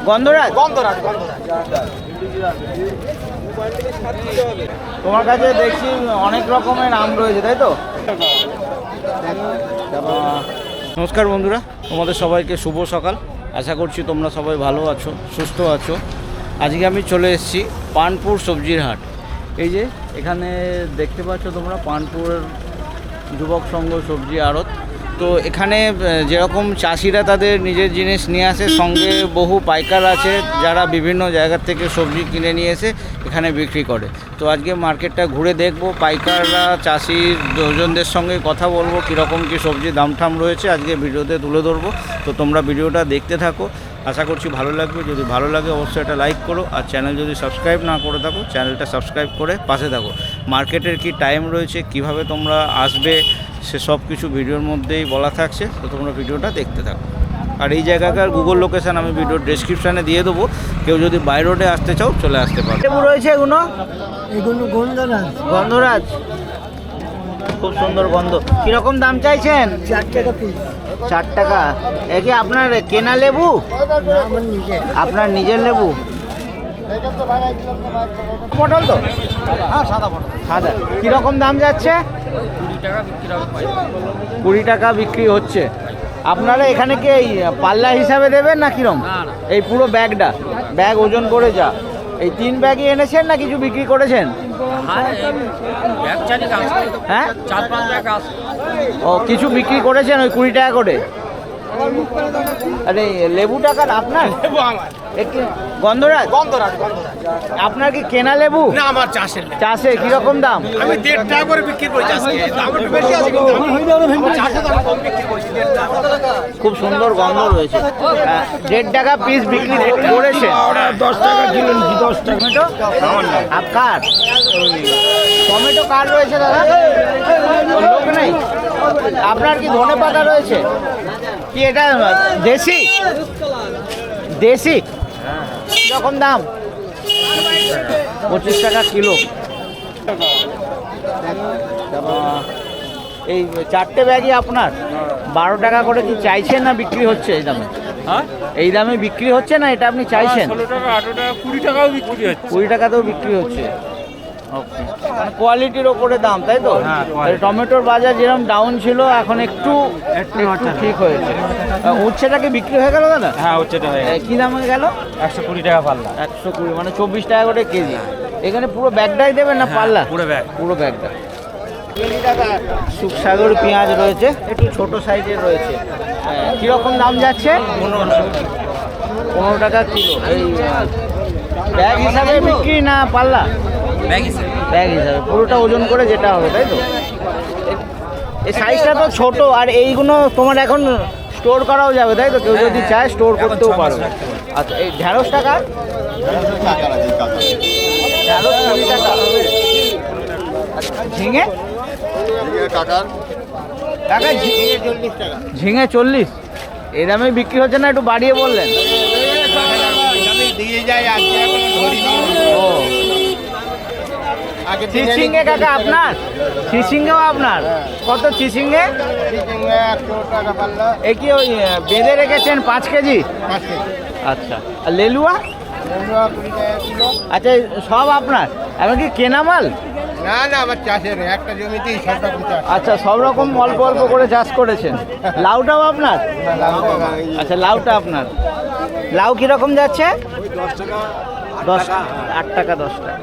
গন্ধরাজ। তোমার কাছে দেখছি অনেক রকমের আম রয়েছে, তাই তো? নমস্কার বন্ধুরা, তোমাদের সবাইকে শুভ সকাল। আশা করছি তোমরা সবাই ভালো আছো, সুস্থ আছো। আজকে আমি চলে এসেছি পানপুর সবজির হাট। এই যে এখানে দেখতে পাচ্ছ তোমরা, পানপুরের যুবক সংঘ সবজি আড়ত। তো এখানে যেরকম চাষিরা তাদের নিজের জিনিস নিয়ে আসে, সঙ্গে বহু পাইকার আছে যারা বিভিন্ন জায়গা থেকে সবজি কিনে নিয়ে এসে এখানে বিক্রি করে। তো আজকে মার্কেটটা ঘুরে দেখব, পাইকাররা চাষি দুজনদের সঙ্গে কথা বলবো, কীরকম কী সবজির দাম ঠাম রয়েছে আজকে ভিডিওতে তুলে ধরবো। তো তোমরা ভিডিওটা দেখতে থাকো, আশা করছি ভালো লাগবে। যদি ভালো লাগে অবশ্যই একটা লাইক করো, আর চ্যানেল যদি সাবস্ক্রাইব না করে থাকো চ্যানেলটা সাবস্ক্রাইব করে পাশে থাকো। মার্কেটের কি টাইম রয়েছে, কিভাবে তোমরা আসবে, সে সব কিছু ভিডিওর মধ্যেই বলা থাকছে। তো তোমরা ভিডিওটা দেখতে থাকো। আর এই জায়গাকার গুগল লোকেশান আমি ভিডিওর ডেসক্রিপশানে দিয়ে দেবো, কেউ যদি বাই রোডে আসতে চাও চলে আসতে পারো। লেবু রয়েছে এগুলো গন্ধরাজ, খুব সুন্দর গন্ধ। কীরকম দাম চাইছেন? 4 টাকা পিস। 4 টাকা। এ কি আপনার কেনা লেবু? আপনার নিজের লেবু? পটল তো? হ্যাঁ, সাদা পটল। সাদা। কীরকম দাম যাচ্ছে? 20 টাকা বিক্রি হচ্ছে। আপনারা এখানে কি এই পাল্লা হিসাবে দেবেন না কিরম? এই পুরো ব্যাগটা, ব্যাগ ওজন করে যা, এই 3 ব্যাগই এনেছেন না কিছু বিক্রি করেছেন? হ্যাঁ, 4-5 টাকা। ও কিছু বিক্রি করেছেন ওই 20 টাকা করে। আরে লেবু টাকার আপনার? গন্ধরাজ। আপনার কি কেনা লেবু? না, আমার চাষের। চাষে কিরকম দাম? আমি 1.5 টাকা করে বিক্রি করি আজকে। দাম একটু বেশি আছে কিন্তু আমি চাষে দাম কম বিক্রি করছি। 1.5 টাকা। খুব সুন্দর গন্ধ রয়েছে। 1.5 টাকা পিস বিক্রি করেছে। 10 টাকা কিলো নিচ্ছি, 10 টাকা। টমেটো আপনার? টমেটো কার রয়েছে দাদা? লোক নেই। আপনার কি ধনে পাতা রয়েছে? কি এটা দেশি? দেশি কিরকম দাম? 25 টাকা কিলো। এই 4টে ব্যাগই আপনার? 12 টাকা করে কি চাইছেন না বিক্রি হচ্ছে এই দামে? হ্যাঁ, এই দামে বিক্রি হচ্ছে না এটা আপনি চাইছেন? 16 টাকা, 18 টাকা, 20 টাকাও বিক্রি হচ্ছে। 20 টাকাতেও বিক্রি হচ্ছে। ওকে, মানে কোয়ালিটির ওপরে দাম, তাই তো? হ্যাঁ, টমেটোর বাজার যেরকম ডাউন ছিল এখন একটু ঠিক হয়েছে। উচ্ছেটা কি বিক্রি হয়ে গেল দাদা? হ্যাঁ, হচ্ছে তো। কি দাম হয়ে গেল? 120 টাকা পাল্লা। 120, মানে 24 টাকা করে কেজি। এখানে পুরো ব্যাগটাই দেবেন না পাল্লা? পুরো ব্যাগ। পুরো ব্যাগটা। সুখসাগর পেঁয়াজ রয়েছে, একটু ছোট সাইজের রয়েছে। কীরকম দাম যাচ্ছে? 15 টাকা কিলো। এই ব্যাগ হিসাবে বিক্রি না পাল্লা? ব্যাগ হিসেবে। ব্যাগ হিসাবে, পুরোটা ওজন করে যেটা হবে, তাই তো? এই সাইজটা তো ছোট, আর এইগুলো তোমার এখন স্টোর করাও যাবে, তাই তো? কেউ যদি চায় স্টোর করতেও পারবে। আচ্ছা, এই ঢ্যাঁড়স টাকা? ঢ্যাঁড়স 20 টাকা। ঝিঙে? কাকা ঝিঙে 40? এই দামে বিক্রি হচ্ছে না, একটু বাড়িয়ে বললেন। ও, চিচিঙ্গে কাকা আপনার? চিচিঙ্গেও আপনার? কত চিচিঙ্গে? এ কি ওই বেঁধে রেখেছেন 5 কেজি? আচ্ছা, আর লেলুয়া? আচ্ছা, সব আপনার? এমনকি কেনা মাল? না না, আমার চাষের একটা জমিতেই সব রকম চাষ। আচ্ছা, সব রকম অল্প অল্প করে চাষ করেছেন। লাউটাও আপনার? আচ্ছা, লাউটা আপনার। লাউ কীরকম যাচ্ছে? 8 টাকা 10 টাকা।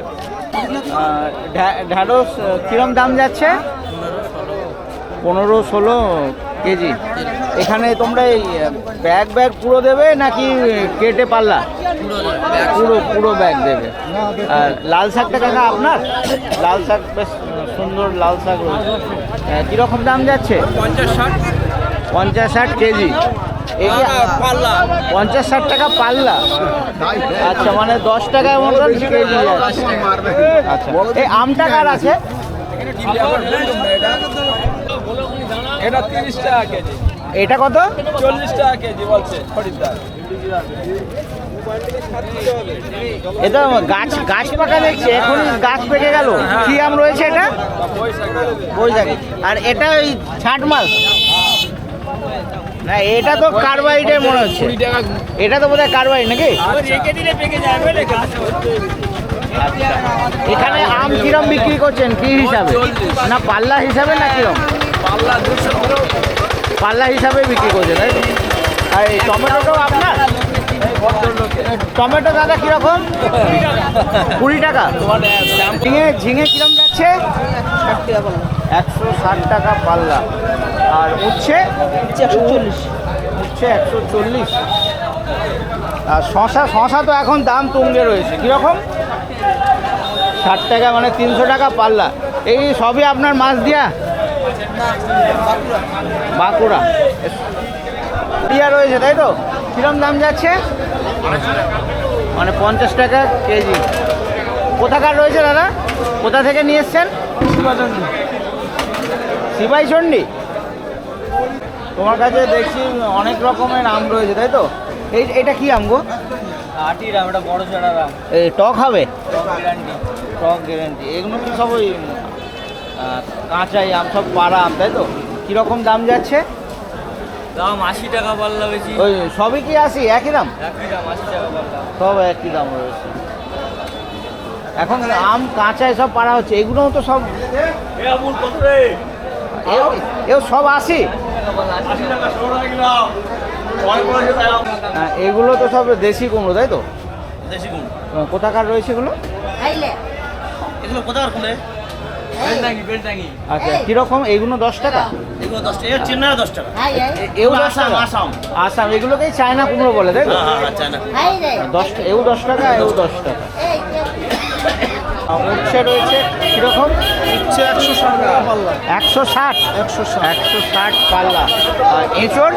ঢ্যাঁড়স কীরকম দাম যাচ্ছে? 15-16 কেজি। এখানে তোমরা এই ব্যাগ পুরো দেবে নাকি কেটে পাল্লা? পুরো ব্যাগ দেবে। আর লাল শাকটা কাকা আপনার? লাল শাক বেশ সুন্দর লাল শাক রয়েছে। কীরকম দাম যাচ্ছে? 50-60 কেজি। এই 50-60 টাকা পাল্লা। আচ্ছা, মানে 10 টাকার মতন কেজি। আচ্ছা, এই আমটা কার আছে? এটা 30 টাকা কেজি। এটা কত? 40 টাকা কেজি বলছে খরিদ্দার। এটা গাছ পাকা দেখছি, এখন গাছ পেকে গেল। কি আম রয়েছে এটা? বৈশাখী। আর এটা ওই ছাট মাল? না এটা তো কার্বাইডের মনে হচ্ছে, এটা তো বোধহয় কার্বাইড নাকি? আচ্ছা, এখানে আম কিরম বিক্রি করছেন, কি হিসাবে? না পাল্লা হিসাবে না কিরম? পাল্লা হিসাবে বিক্রি করছেন, তাই তো? আর এই টমেটোটাও আপনার? টমেটো দাদা কিরকম? 20 টাকা। ঝিঙে কিরম যাচ্ছে? 160 টাকা পাল্লা। আর উচ্ছে? উচ্ছে 140। আর শশা তো এখন দাম তুঙ্গে রয়েছে, কীরকম? 60 টাকা, মানে 300 টাকা পাল্লা। এই সবই আপনার মাছ দিয়া? বাঁকুড়া দিয়া রয়েছে, তাই তো? কীরকম দাম যাচ্ছে? মানে 50 টাকা কেজি। কোথাকার রয়েছে দাদা? কোথা থেকে নিয়ে এসছেন? সিপাহীচন্ডী। তোমার কাছে দেখছি অনেক রকমের আম রয়েছে, তাই তো? এটা কি আম গো? আটির আম, এটা বড় চড়ার আম, এই টক হবে? গ্যারান্টি। টক গ্যারান্টি। এগুলো কি সব ওই কাঁচাই আম, সব পাড়া আম, তাই তো? কীরকম দাম যাচ্ছে? দাম 80 টাকা পাল্লা বেশি। ওই সবই কি 80, একই দাম? একই দাম, 80 টাকা পাল্লা। সব একই দাম রয়েছে। এখন আম কাঁচাই সব পাড়া হচ্ছে, এগুলোও তো সব এও সব 80? এগুলো তো সব দেশি কুমড়ো, তাই তো? দেশি কুমড়ো। কোথাকার রয়েছে এগুলো? এগুলো কোথাকার কুমড়ো? বেলটাঙ্গি। আচ্ছা, কীরকম? এইগুলো 10 টাকা? এগুলো 10 টাকা। এর চেন্নাই 10 টাকা। এও 10 টাকা? আসাম। আসাম, এগুলোকেই চায়না কুমড়ো বলে, তাই তো? হ্যাঁ, চায়না। 10 টাকা, এও 10 টাকা। উচ্ছে রয়েছে কীরকম? হচ্ছে 160 টাকা পাল্লা। 160? 160 পাল্লা। আর এঁচড়?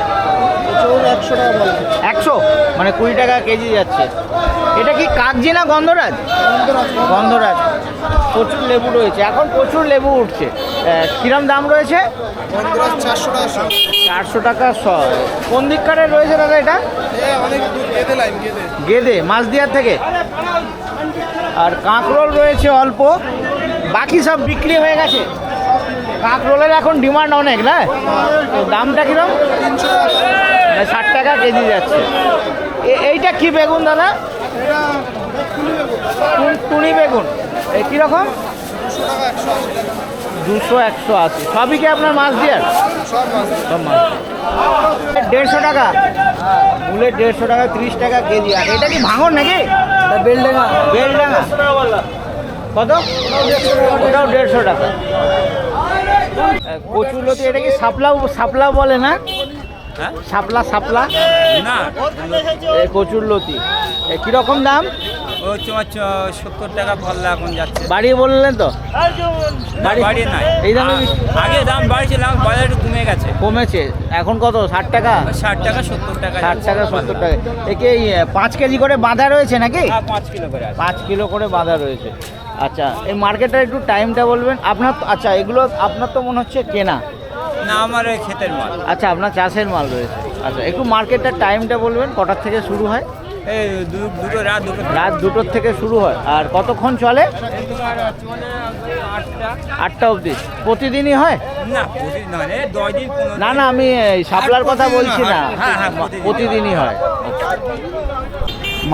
100 টাকা পাল্লা। 100, মানে 20 টাকা কেজি যাচ্ছে। এটা কি কাগজি না গন্ধরাজ? গন্ধরাজ। প্রচুর লেবু রয়েছে, এখন প্রচুর লেবু উঠছে। কিরম দাম রয়েছে? 400 টাকা। 400 টাকা শ। কোন দিককারে রয়েছে দাদা এটা? অনেক দূর গেদে লাইন, গেদে। গেদে, মাছদিয়ার থেকে। আর কাঁকরোল রয়েছে অল্প, বাকি সব বিক্রি হয়ে গেছে। কাঁকরোলের এখন ডিমান্ড অনেক, না? তো দামটা কিরম? 60 টাকা কেজি যাচ্ছে। এইটা কি বেগুন দাদা? টুনি বেগুন। এই কীরকম? 200, 180। সবই কি আপনার মাছ দিয়ার? সব মাছ। 150 টাকা বুলেট, 150 টাকা, 30 টাকা কেজি। আর এটা কি ভাঙন নাকি? বেলডাঙ্গা। বেলডাঙ্গা কত? ওটাও 150 টাকা। কচুরলতি, এটা কি সাপলা বলে না? হ্যাঁ? সাপলা না, এই কচুরলতি। কীরকম দাম? ও তোমার 70 টাকা পাল্লা এখন যাচ্ছে। বাড়িয়ে বললেন তো? বাড়ি নাই, এই দামে আগে দাম বাড়ছিল, বাজার একটু কমে গেছে। কমেছে, এখন কত? 60 টাকা? 60 টাকা 70 টাকা। 60 টাকা 70 টাকা। একে 5 কেজি করে বাঁধা রয়েছে নাকি? 5 কিলো করে আছে। 5 কিলো করে বাঁধা রয়েছে। আচ্ছা, এই মার্কেটের একটু টাইমটা বলবেন আপনার? আচ্ছা, এগুলো আপনার তো মনে হচ্ছে কেনা? না, আমার ওই ক্ষেতের মাল। আচ্ছা, আপনার চাষের মাল রয়েছে। আচ্ছা, একটু মার্কেটের টাইমটা বলবেন, কটার থেকে শুরু হয়? এই দুটো রাত 2টোর থেকে শুরু হয়। আর কতক্ষণ চলে? তোমার চলে 8টা অবধি। প্রতিদিনই হয়? না, প্রতিদিন নয়, 10 দিন 15 দিন। না, আমি এই শাপলার কথা বলছি না। হ্যাঁ, প্রতিদিনই হয়।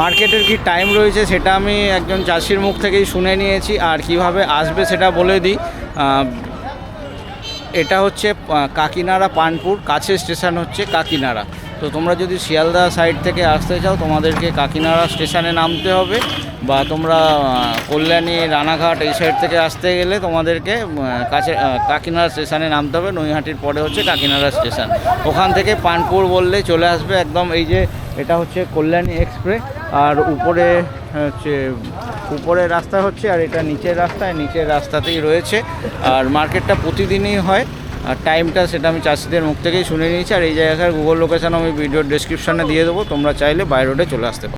মার্কেটের কি টাইম রয়েছে সেটা আমি একজন চাষির মুখ থেকেই শুনে নিয়েছি। আর কিভাবে আসবে সেটা বলে দিই। এটা হচ্ছে কাকিনাড়া পানপুর, কাছে স্টেশন হচ্ছে কাকিনাড়া। তো তোমরা যদি শিয়ালদা সাইড থেকে আসতে চাও, তোমাদেরকে কাকিনাড়া স্টেশনে নামতে হবে, বা তোমরা কল্যাণী, রানাঘাট এই সাইড থেকে আসতে গেলে তোমাদেরকে কাছে কাকিনাড়া স্টেশনে নামতে হবে। নৈহাটির পরে হচ্ছে কাকিনাড়া স্টেশন। ওখান থেকে পানপুর বললে চলে আসবে একদম। এই যে এটা হচ্ছে কল্যাণী এক্সপ্রেস, আর উপরে হচ্ছে উপরের রাস্তা হচ্ছে, আর এটা নিচের রাস্তাতেই রয়েছে। আর মার্কেটটা প্রতিদিনই হয়। আর টাইমটা সেটা আমি চাষিদের মুখ থেকেই শুনে নিয়েছি। আর এই জায়গার গুগল লোকেশন আমি ভিডিওর ডেসক্রিপশনে দিয়ে দেবো, তোমরা চাইলে বাই রোডে চলে আসতে পারো।